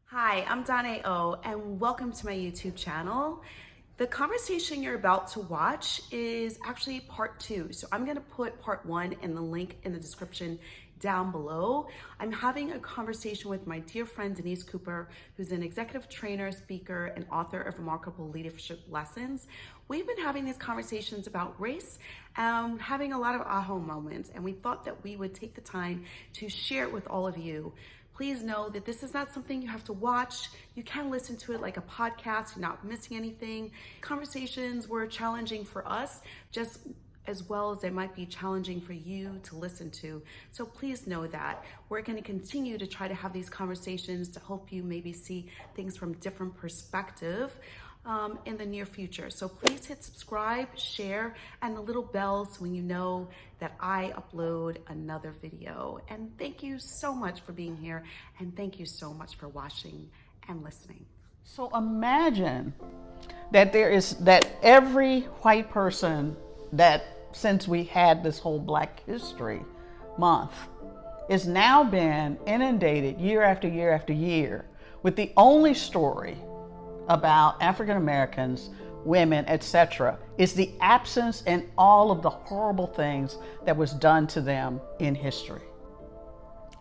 Hi, I'm Donah and welcome to my YouTube channel. The conversation you're about to watch is actually part 2. So I'm gonna put part 1 in the link in the description down below. I'm having a conversation with my dear friend, Denise Cooper, who's an executive trainer, speaker, and author of Remarkable Leadership Lessons. We've been having these conversations about race, having a lot of aha moments, and we thought that we would take the time to share it with all of you. Please know that this is not something you have to watch. You can listen to it like a podcast. You're not missing anything. Conversations were challenging for us, just as well as they might be challenging for you to listen to. So please know that. We're going to continue to try to have these conversations to help you maybe see things from different perspective in the near future. So please hit subscribe, share, and the little bell so when you know that I upload another video. And thank you so much for being here, and thank you so much for watching and listening. So imagine that every white person that since we had this whole Black History Month is now been inundated year after year after year with the only story about African Americans, women, etc., is the absence and all of the horrible things that was done to them in history.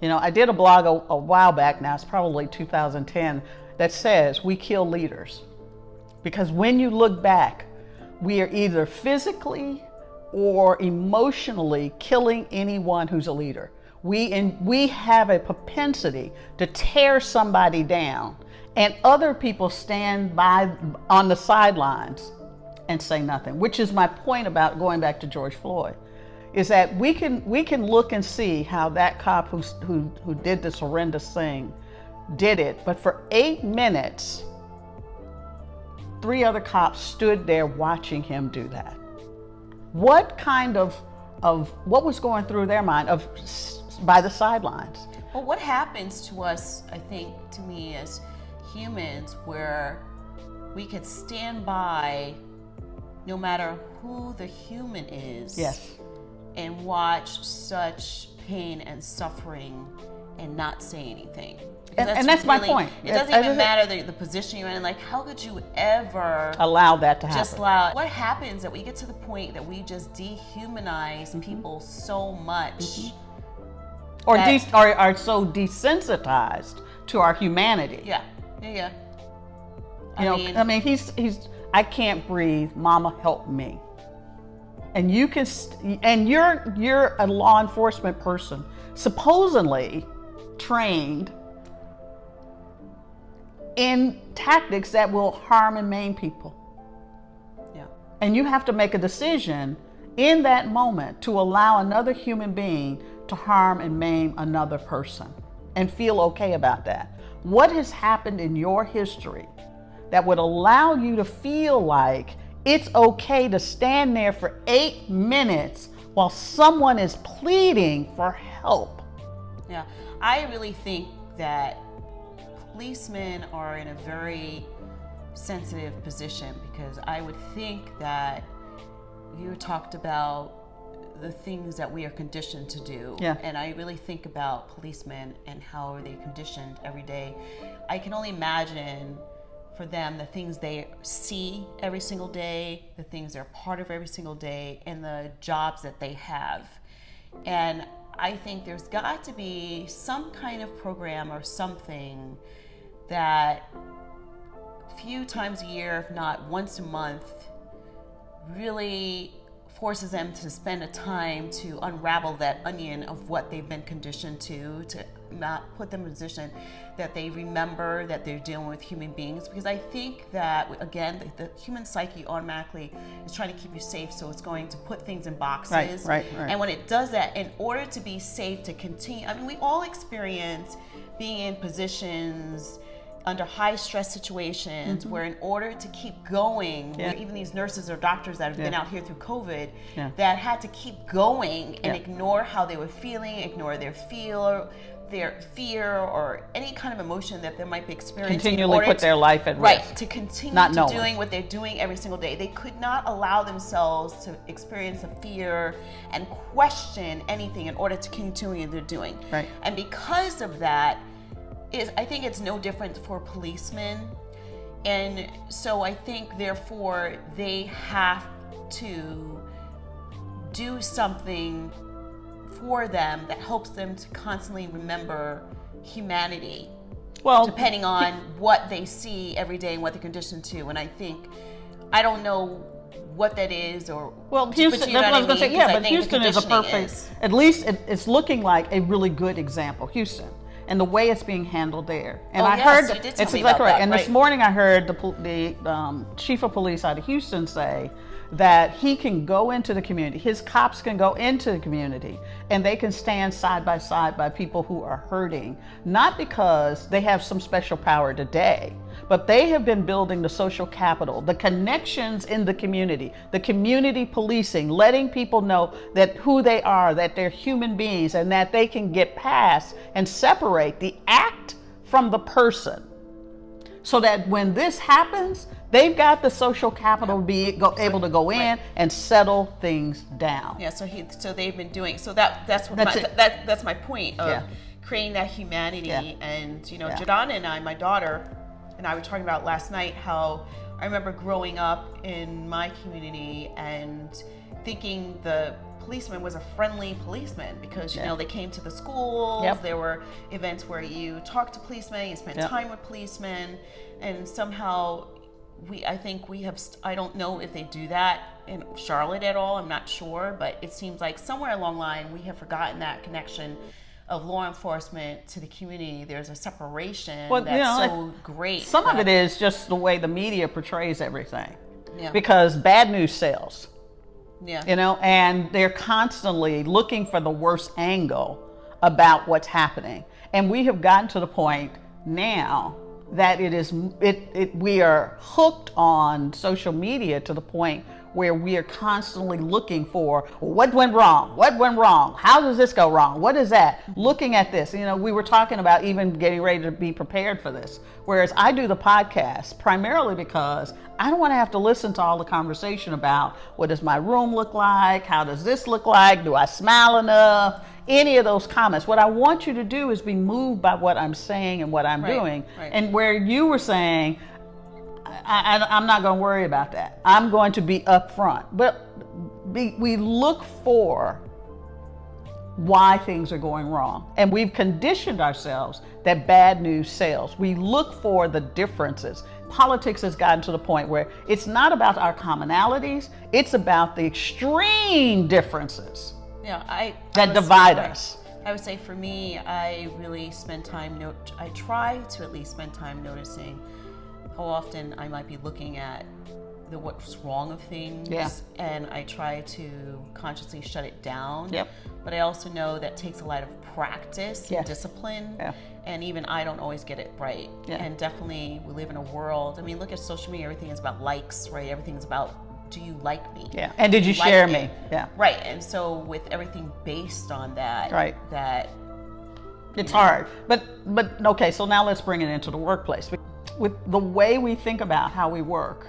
You know, I did a blog a while back now, it's probably 2010, that says we kill leaders. Because when you look back, we are either physically or emotionally killing anyone who's a leader. We have a propensity to tear somebody down, and other people stand by on the sidelines and say nothing, which is my point about going back to George Floyd, is that we can look and see how that cop who did this horrendous thing did it, but for 8 minutes, 3 other cops stood there watching him do that. What kind of what was going through their mind by the sidelines? Well, what happens to us, I think, to me, as humans, where we could stand by no matter who the human is, yes, and watch such pain and suffering and not say anything. And that's really my point. It doesn't even matter the position you're in. Like, how could you ever allow that to happen? Just allow. What happens that we get to the point that we just dehumanize people so much, or are so desensitized to our humanity? Yeah. I mean, he's. I can't breathe. Mama, help me. And you can, and you're a law enforcement person, supposedly trained in tactics that will harm and maim people. Yeah. And you have to make a decision in that moment to allow another human being to harm and maim another person and feel okay about that. What has happened in your history that would allow you to feel like it's okay to stand there for 8 minutes while someone is pleading for help? Yeah, I really think that policemen are in a very sensitive position, because I would think that you talked about the things that we are conditioned to do. Yeah. And I really think about policemen and how are they conditioned every day. I can only imagine for them the things they see every single day, the things they're part of every single day, and the jobs that they have. And I think there's got to be some kind of program or something that few times a year, if not once a month, really forces them to spend a time to unravel that onion of what they've been conditioned to not put them in a position that they remember that they're dealing with human beings. Because I think that, again, the human psyche automatically is trying to keep you safe, so it's going to put things in boxes. Right. And when it does that, in order to be safe, to continue, I mean, we all experience being in positions under high stress situations where in order to keep going, where even these nurses or doctors that have been out here through COVID that had to keep going and ignore how they were feeling, ignore their fear or any kind of emotion that they might be experiencing. Continually put their life at risk. Right, to continue doing what they're doing every single day. They could not allow themselves to experience the fear and question anything in order to continue what they're doing. Right. And because of that, I think it's no different for policemen. And so I think, therefore, they have to do something for them that helps them to constantly remember humanity. Well, depending on what they see every day and what they're conditioned to. And I think, I don't know what that is, or Houston. you know That's what I was going to say. Yeah, but Houston is a perfect. At least it's looking like a really good example. Houston. And the way it's being handled there, and I heard you did tell it's me exactly about right. that, And right. this morning I heard the chief of police out of Houston say that he can go into the community. His cops can go into the community, and they can stand side by side by people who are hurting, not because they have some special power today, but they have been building the social capital, the connections in the community policing, letting people know that who they are, that they're human beings, and that they can get past and separate the act from the person. So that when this happens, they've got the social capital to be able to go in and settle things down. Yeah, so they've been doing, so that's my point of creating that humanity. And Donah and I, my daughter and I were talking about last night how I remember growing up in my community and thinking the policeman was a friendly policeman because they came to the schools. There were events where you talked to policemen, you spent time with policemen, and somehow I don't know if they do that in Charlotte at all, I'm not sure, but it seems like somewhere along the line we have forgotten that connection of law enforcement to the community. There's a separation that's so great. Some of it is just the way the media portrays everything. Because bad news sells. And they're constantly looking for the worst angle about what's happening. And we have gotten to the point now that we are hooked on social media to the point where we are constantly looking for what went wrong, how does this go wrong, what is that, looking at this. We were talking about even getting ready to be prepared for this, whereas I do the podcast primarily because I don't want to have to listen to all the conversation about what does my room look like, how does this look like, do I smile enough, any of those comments. What I want you to do is be moved by what I'm saying and what I'm doing. And where you were saying, I'm not going to worry about that. I'm going to be upfront. But we look for why things are going wrong. And we've conditioned ourselves that bad news sells. We look for the differences. Politics has gotten to the point where it's not about our commonalities, it's about the extreme differences that divide us. I would say for me, I really spend time, I try to at least spend time noticing how often I might be looking at what's wrong of things, and I try to consciously shut it down. But I also know that takes a lot of practice and discipline, and even I don't always get it right. And definitely we live in a world, I mean, look at social media, everything is about likes, right? Everything's about, do you like me? And did you share me? Right, and so with everything based on that, that it's hard. But okay, so now let's bring it into the workplace. With the way we think about how we work,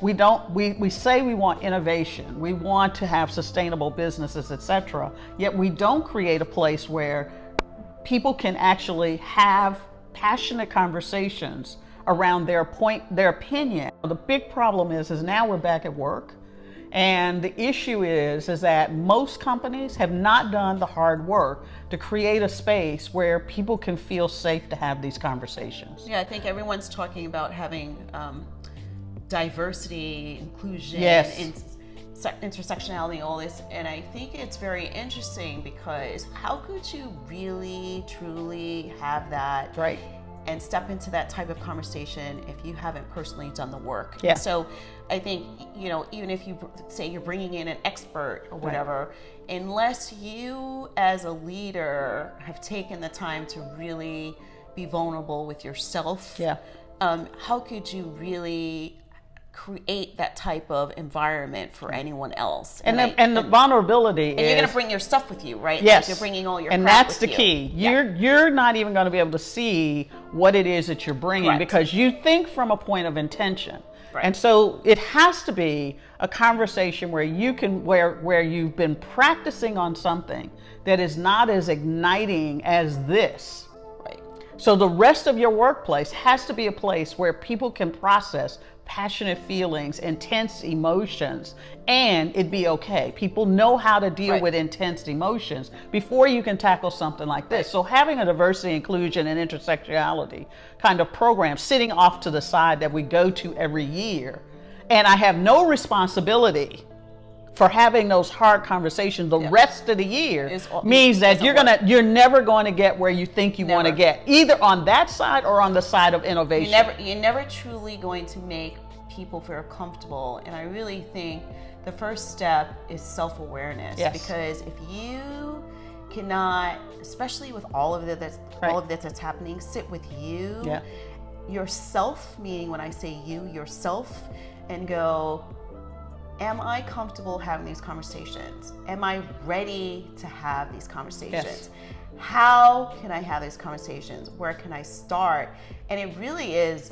we say we want innovation, we want to have sustainable businesses, etc. Yet we don't create a place where people can actually have passionate conversations around their opinion. The big problem is now we're back at work, and the issue is that most companies have not done the hard work to create a space where people can feel safe to have these conversations. I think everyone's talking about having diversity, inclusion, intersectionality, all this, and I think it's very interesting because how could you really, truly have that and step into that type of conversation if you haven't personally done the work? So I think, even if you say you're bringing in an expert or whatever, unless you as a leader have taken the time to really be vulnerable with yourself, how could you really create that type of environment for anyone else? And the vulnerability is, you're going to bring your stuff with you, right? Yes. Like you're bringing all your and crap that's with the key. You're not even going to be able to see what it is that you're bringing because you think from a point of intention. And so it has to be a conversation where where you've been practicing on something that is not as igniting as this. So the rest of your workplace has to be a place where people can process passionate feelings, intense emotions, and it'd be okay. People know how to deal with intense emotions before you can tackle something like this. So having a diversity, inclusion, and intersectionality kind of program sitting off to the side that we go to every year, and I have no responsibility for having those hard conversations the rest of the year means that you're never going to get where you think you want to get, either on that side or on the side of innovation. You're never truly going to make people feel comfortable. And I really think the first step is self-awareness. Because if you cannot, especially with all of this that's happening, sit with you, yourself, meaning when I say you, yourself, and go, am I comfortable having these conversations? Am I ready to have these conversations? How can I have these conversations? Where can I start? And it really is.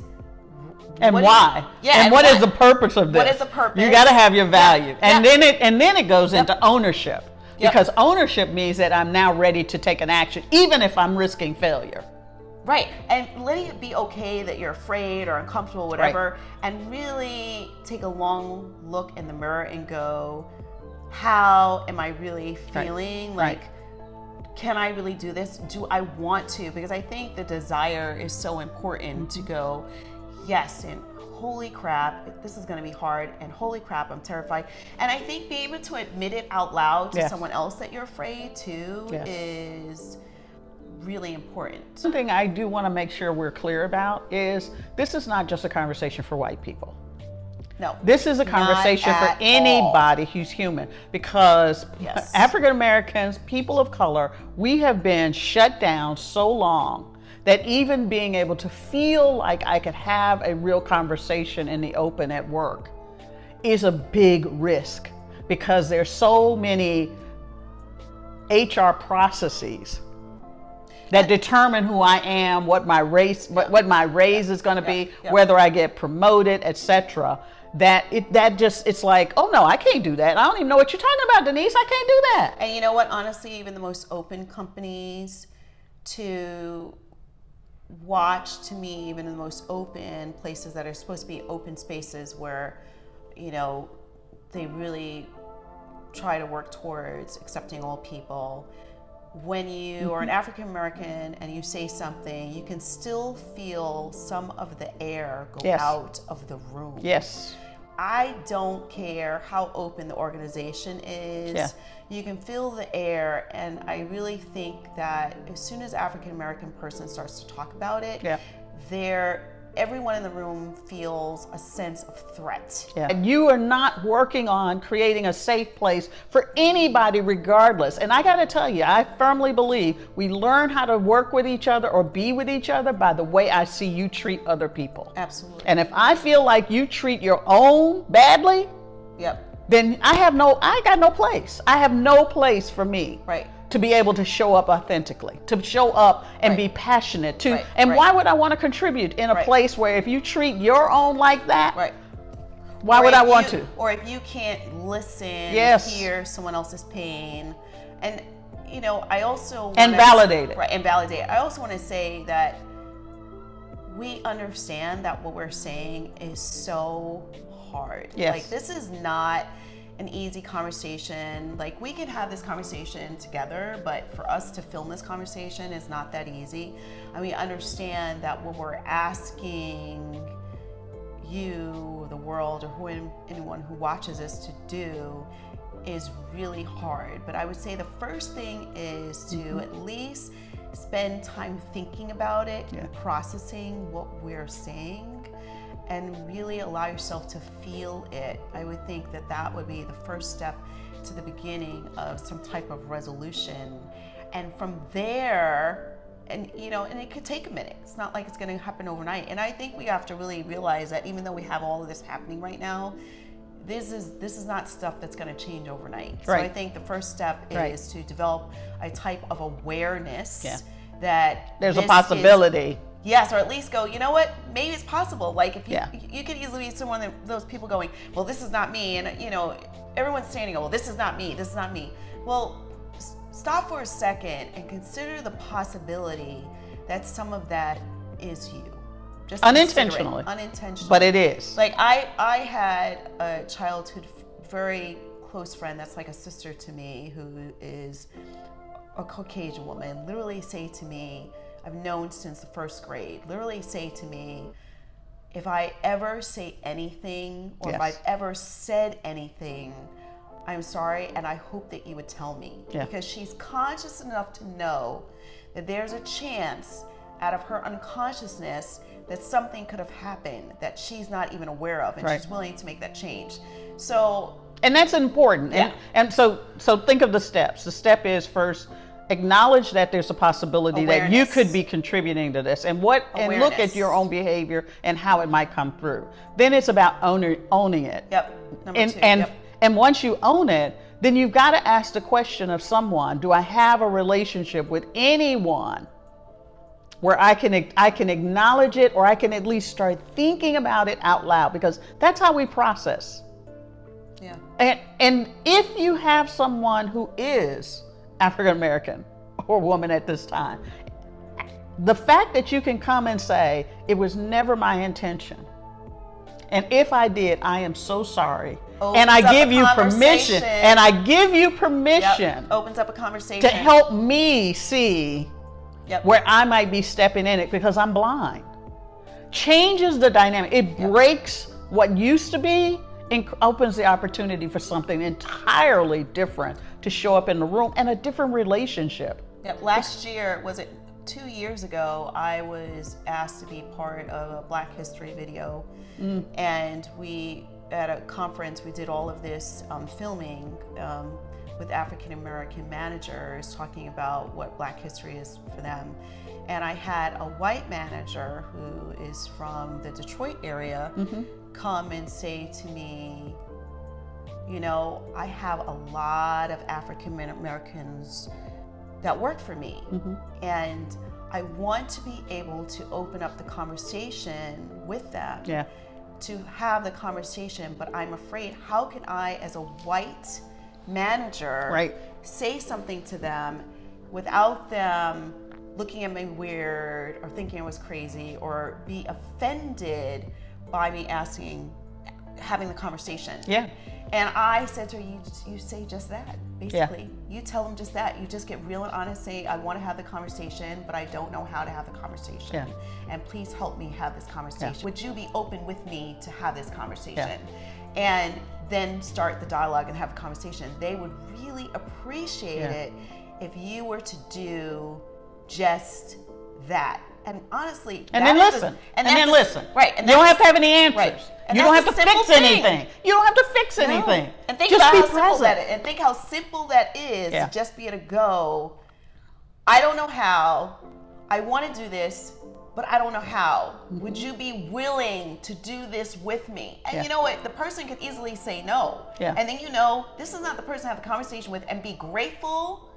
And why? And what is the purpose of this? What is the purpose? You got to have your value. And then it goes into ownership. Because ownership means that I'm now ready to take an action, even if I'm risking failure. Right, and letting it be okay that you're afraid or uncomfortable, whatever, and really take a long look in the mirror and go, how am I really feeling? Like, can I really do this? Do I want to? Because I think the desire is so important to go, yes, and holy crap, this is going to be hard, and holy crap, I'm terrified. And I think being able to admit it out loud to someone else that you're afraid to is really important. Something I do want to make sure we're clear about is this is not just a conversation for white people. No. This is a conversation for anybody who's human, because African Americans, people of color, we have been shut down so long that even being able to feel like I could have a real conversation in the open at work is a big risk, because there's so many HR processes that determine who I am, what my race, what my raise is going to be, whether I get promoted, etc. It's like, oh no, I can't do that. I don't even know what you're talking about, Denise. I can't do that. And you know what? Honestly, even the most open companies to watch, to me, even the most open places that are supposed to be open spaces where, they really try to work towards accepting all people. When you are an African American and you say something, you can still feel some of the air go out of the room. Yes. I don't care how open the organization is. You can feel the air, and I really think that as soon as African American person starts to talk about it, everyone in the room feels a sense of threat. And you are not working on creating a safe place for anybody regardless. And I got to tell you, I firmly believe we learn how to work with each other or be with each other by the way I see you treat other people. Absolutely. And if I feel like you treat your own badly, then I got no place. I have no place for me. To be able to show up authentically, to show up and be passionate why would I want to contribute in a place where if you treat your own like that, why would I want to? Or if you can't listen, hear someone else's pain, and I also validate it. And validate. I also want to say that we understand that what we're saying is so hard. Like, this is not an easy conversation. Like, we can have this conversation together, but for us to film this conversation is not that easy. And we understand that what we're asking you, the world, or anyone who watches us to do is really hard. But I would say the first thing is to at least spend time thinking about it, processing what we're saying, and really allow yourself to feel it. I would think that would be the first step to the beginning of some type of resolution. And from there, and it could take a minute. It's not like it's going to happen overnight. And I think we have to really realize that even though we have all of this happening right now, this is not stuff that's going to change overnight. So I think the first step is to develop a type of awareness that there's a possibility. Yes, or at least go, you know what, maybe it's possible. Like, if you could easily be someone of those people going, well, this is not me. And, everyone's standing, well, this is not me, this is not me. Well, stop for a second and consider the possibility that some of that is you. Just Unintentionally. Unintentionally. But it is. Like I had a childhood very close friend that's like a sister to me, who is a Caucasian woman, literally say to me, I've known since the first grade, literally say to me, if I ever say anything, or if I've ever said anything, I'm sorry, and I hope that you would tell me. Yeah. Because she's conscious enough to know that there's a chance out of her unconsciousness that something could have happened that she's not even aware of, and she's willing to make that change. So, and that's important. Yeah. And so think of the steps. The step is, first, acknowledge that there's a possibility that you could be contributing to this, and look at your own behavior and how it might come through. Then it's about owning it. Yep. Number two. And once you own it, then you've got to ask the question of someone: do I have a relationship with anyone where I can acknowledge it, or I can at least start thinking about it out loud? Because that's how we process. Yeah. And if you have someone who is African American or woman at this time, the fact that you can come and say, it was never my intention, and if I did, I am so sorry, and I give you permission, Opens up a conversation to help me see where I might be stepping in it because I'm blind. Changes the dynamic. It breaks what used to be and opens the opportunity for something entirely different to show up in the room, and a different relationship. Last year, was it 2 years ago, I was asked to be part of a Black History video, and we, at a conference, we did all of this filming with African American managers, talking about what Black history is for them. And I had a white manager who is from the Detroit area come and say to me, you know, I have a lot of African Americans that work for me, and I want to be able to open up the conversation with them, to have the conversation, but I'm afraid, how can I, as a white manager, say something to them without them looking at me weird or thinking I was crazy, or be offended by me having the conversation. And I said to her, you say just that, basically. You tell them just that. You just get real and honest, say, I want to have the conversation, but I don't know how to have the conversation. And please help me have this conversation. Would you be open with me to have this conversation? And then start the dialogue and have a conversation. They would really appreciate it if you were to do just that. And honestly, and then listen. Right. And you don't have to have any answers. Right. And you don't have to fix anything. You don't have to fix anything. And think just about be how simple present. that is. And think how simple that is to just be able to go, I don't know how, I want to do this, but I don't know how. Would you be willing to do this with me? And you know what? The person could easily say no. And then this is not the person to have a conversation with, and be grateful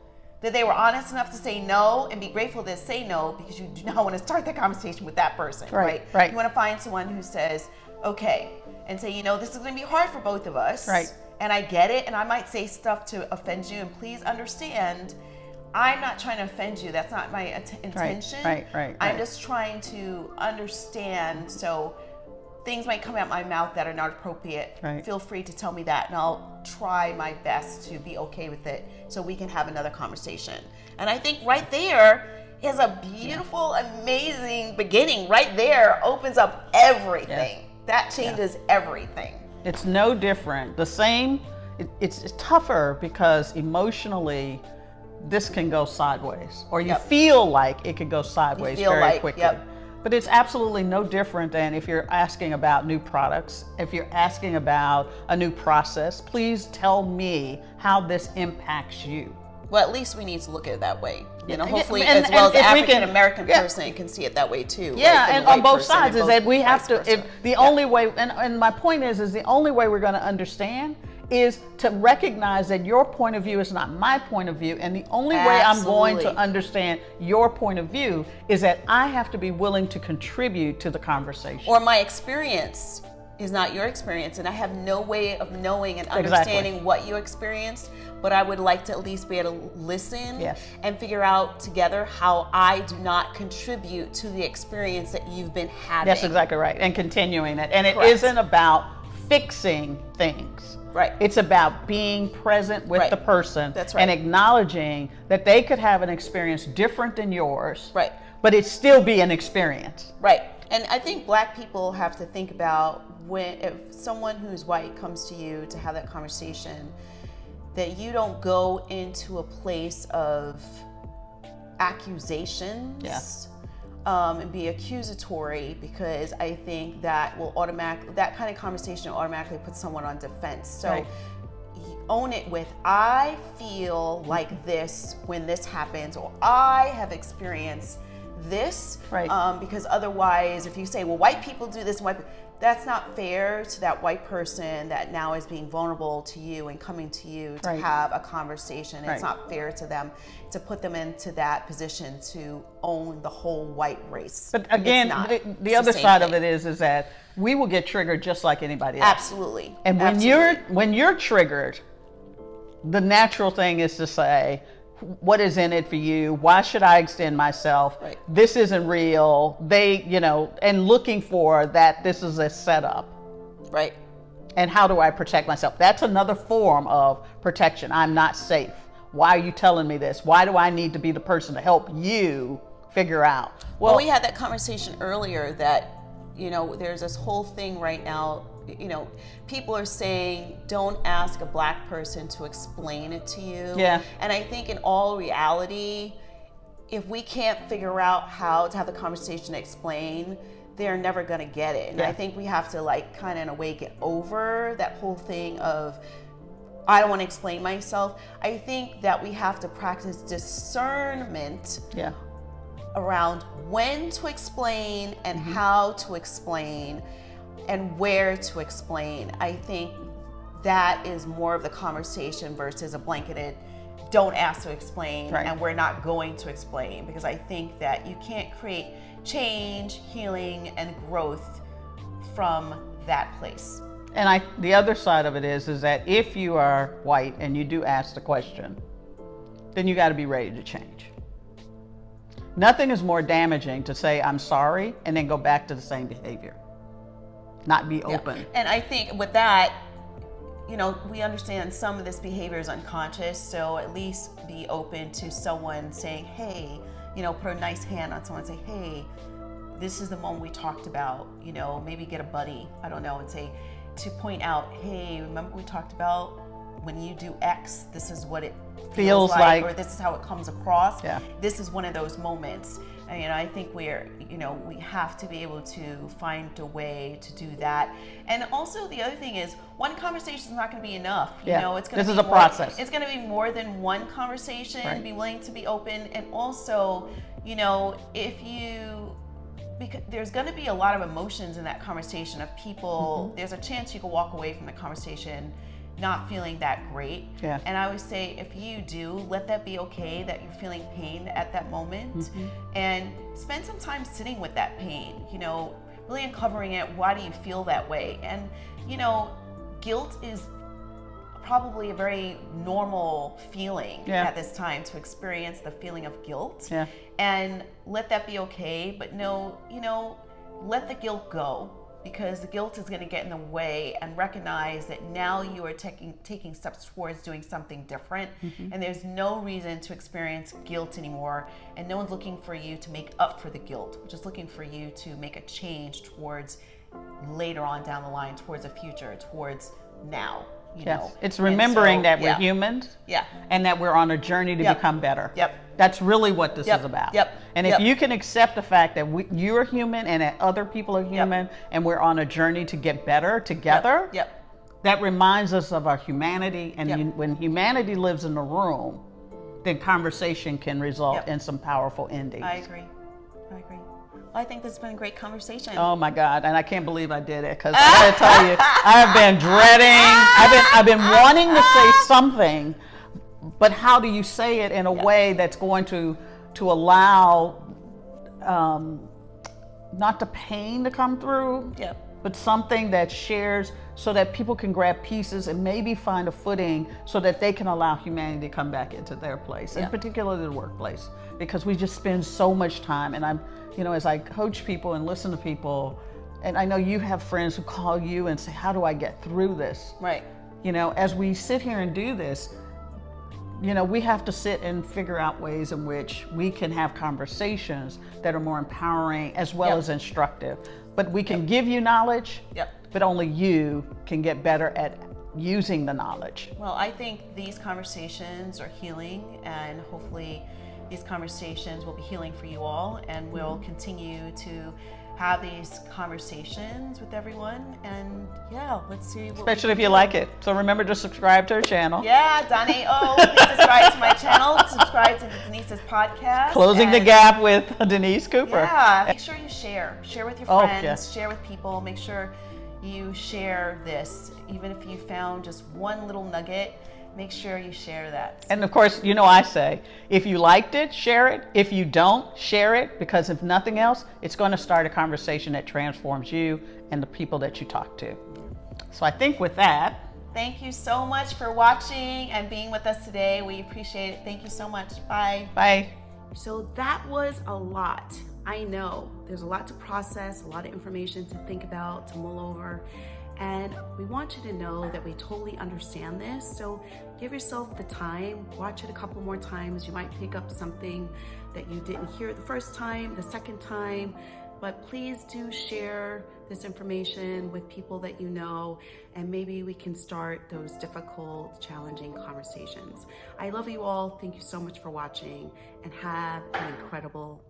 that they were honest enough to say no, and be grateful to say no, because you do not want to start that conversation with that person, right? You want to find someone who says, okay, and say, this is going to be hard for both of us. And I get it, and I might say stuff to offend you, and please understand, I'm not trying to offend you. That's not my intention. I'm just trying to understand. So things might come out my mouth that are not appropriate. Feel free to tell me that, and I'll try my best to be okay with it, so we can have another conversation. And I think right there is a beautiful, amazing beginning. Right there opens up everything. That changes everything. It's no different. The same. It's tougher because emotionally, this can go sideways, or you feel like it could go sideways very quickly. But it's absolutely no different than if you're asking about new products, if you're asking about a new process. Please tell me how this impacts you. Well, at least we need to look at it that way. Hopefully, as well as the African American person can see it that way too. And on both sides is that we have to. The only way, and my point is the only way we're going to understand is to recognize that your point of view is not my point of view, and the only way I'm going to understand your point of view is that I have to be willing to contribute to the conversation. Or my experience is not your experience, and I have no way of knowing and understanding what you experienced, but I would like to at least be able to listen and figure out together how I do not contribute to the experience that you've been having. That's exactly right, and continuing it. And it isn't about fixing things. Right. It's about being present with the person. That's right. And acknowledging that they could have an experience different than yours. Right. But it still be an experience. Right. And I think Black people have to think about if someone who's white comes to you to have that conversation, that you don't go into a place of accusations and be accusatory, because I think that will that kind of conversation will automatically put someone on defense. So own it with, I feel like this when this happens, or I have experienced this, because otherwise if you say, well, white people do this, that's not fair to that white person that now is being vulnerable to you and coming to you to have a conversation. It's not fair to them to put them into that position to own the whole white race. But again, the other side of it is that we will get triggered just like anybody else. Absolutely. And when you're triggered, the natural thing is to say, what is in it for you? Why should I extend myself? This isn't real. And looking for that this is a setup. Right. And how do I protect myself? That's another form of protection. I'm not safe. Why are you telling me this? Why do I need to be the person to help you figure out? Well, we had that conversation earlier that, there's this whole thing right now. People are saying, don't ask a Black person to explain it to you. Yeah. And I think in all reality, if we can't figure out how to have the conversation to explain, they're never going to get it. And I think we have to kind of in a way get over that whole thing of, I don't want to explain myself. I think that we have to practice discernment around when to explain and how to explain and where to explain. I think that is more of the conversation versus a blanketed, don't ask to explain, and we're not going to explain, because I think that you can't create change, healing, and growth from that place. And the other side of it is that if you are white and you do ask the question, then you got to be ready to change. Nothing is more damaging to say, I'm sorry, and then go back to the same behavior. Not be open. And I think with that, we understand some of this behavior is unconscious, so at least be open to someone saying, hey, put a nice hand on someone and say, hey, this is the moment we talked about, maybe get a buddy, I don't know, and say, to point out, hey, remember we talked about when you do X, this is what it feels like, or this is how it comes across. This is one of those moments. And I think we have to be able to find a way to do that. And also the other thing is, one conversation is not going to be enough. It's going to be a process. It's going to be more than one conversation. Be willing to be open, and also, because there's going to be a lot of emotions in that conversation of people. There's a chance you could walk away from the conversation not feeling that great. And I always say, if you do, let that be okay, that you're feeling pain at that moment, and spend some time sitting with that pain, really uncovering it. Why do you feel that way? And, guilt is probably a very normal feeling at this time, to experience the feeling of guilt, and let that be okay. But let the guilt go, because the guilt is going to get in the way, and recognize that now you are taking steps towards doing something different, and there's no reason to experience guilt anymore, and no one's looking for you to make up for the guilt. We're just looking for you to make a change towards later on down the line, towards a future, towards now. It's remembering that we're humans, and that we're on a journey to become better. That's really what this is about. And if you can accept the fact that you're human and that other people are human, and we're on a journey to get better together, that reminds us of our humanity. And when humanity lives in the room, then conversation can result in some powerful endings. I agree. I think this has been a great conversation. Oh my God, and I can't believe I did it, because I gotta tell you, I've been dreading, I've been wanting to say something, but how do you say it in a way that's going to allow not the pain to come through, but something that shares so that people can grab pieces and maybe find a footing so that they can allow humanity to come back into their place, and particularly the workplace, because we just spend so much time. And I'm, as I coach people and listen to people, and I know you have friends who call you and say, how do I get through this? Right. As we sit here and do this, we have to sit and figure out ways in which we can have conversations that are more empowering as well as instructive. But we can give you knowledge, but only you can get better at using the knowledge. Well, I think these conversations are healing, and hopefully these conversations will be healing for you all, and we'll continue to have these conversations with everyone. And let's see what especially if you like it. So remember to subscribe to our channel. Donah, please subscribe to my channel, subscribe to Denise's podcast. Closing the Gap with Denise Cooper. Make sure you share with your friends, share with people. Make sure you share this, even if you found just one little nugget. Make sure you share that. And of course, I say, if you liked it, share it. If you don't, share it, because if nothing else, it's going to start a conversation that transforms you and the people that you talk to. So I think with that, thank you so much for watching and being with us today. We appreciate it. Thank you so much. Bye. Bye. So that was a lot. I know there's a lot to process, a lot of information to think about, to mull over. And we want you to know that we totally understand this. So give yourself the time, watch it a couple more times. You might pick up something that you didn't hear the first time, the second time, but please do share this information with people that you know, and maybe we can start those difficult, challenging conversations. I love you all. Thank you so much for watching, and have an incredible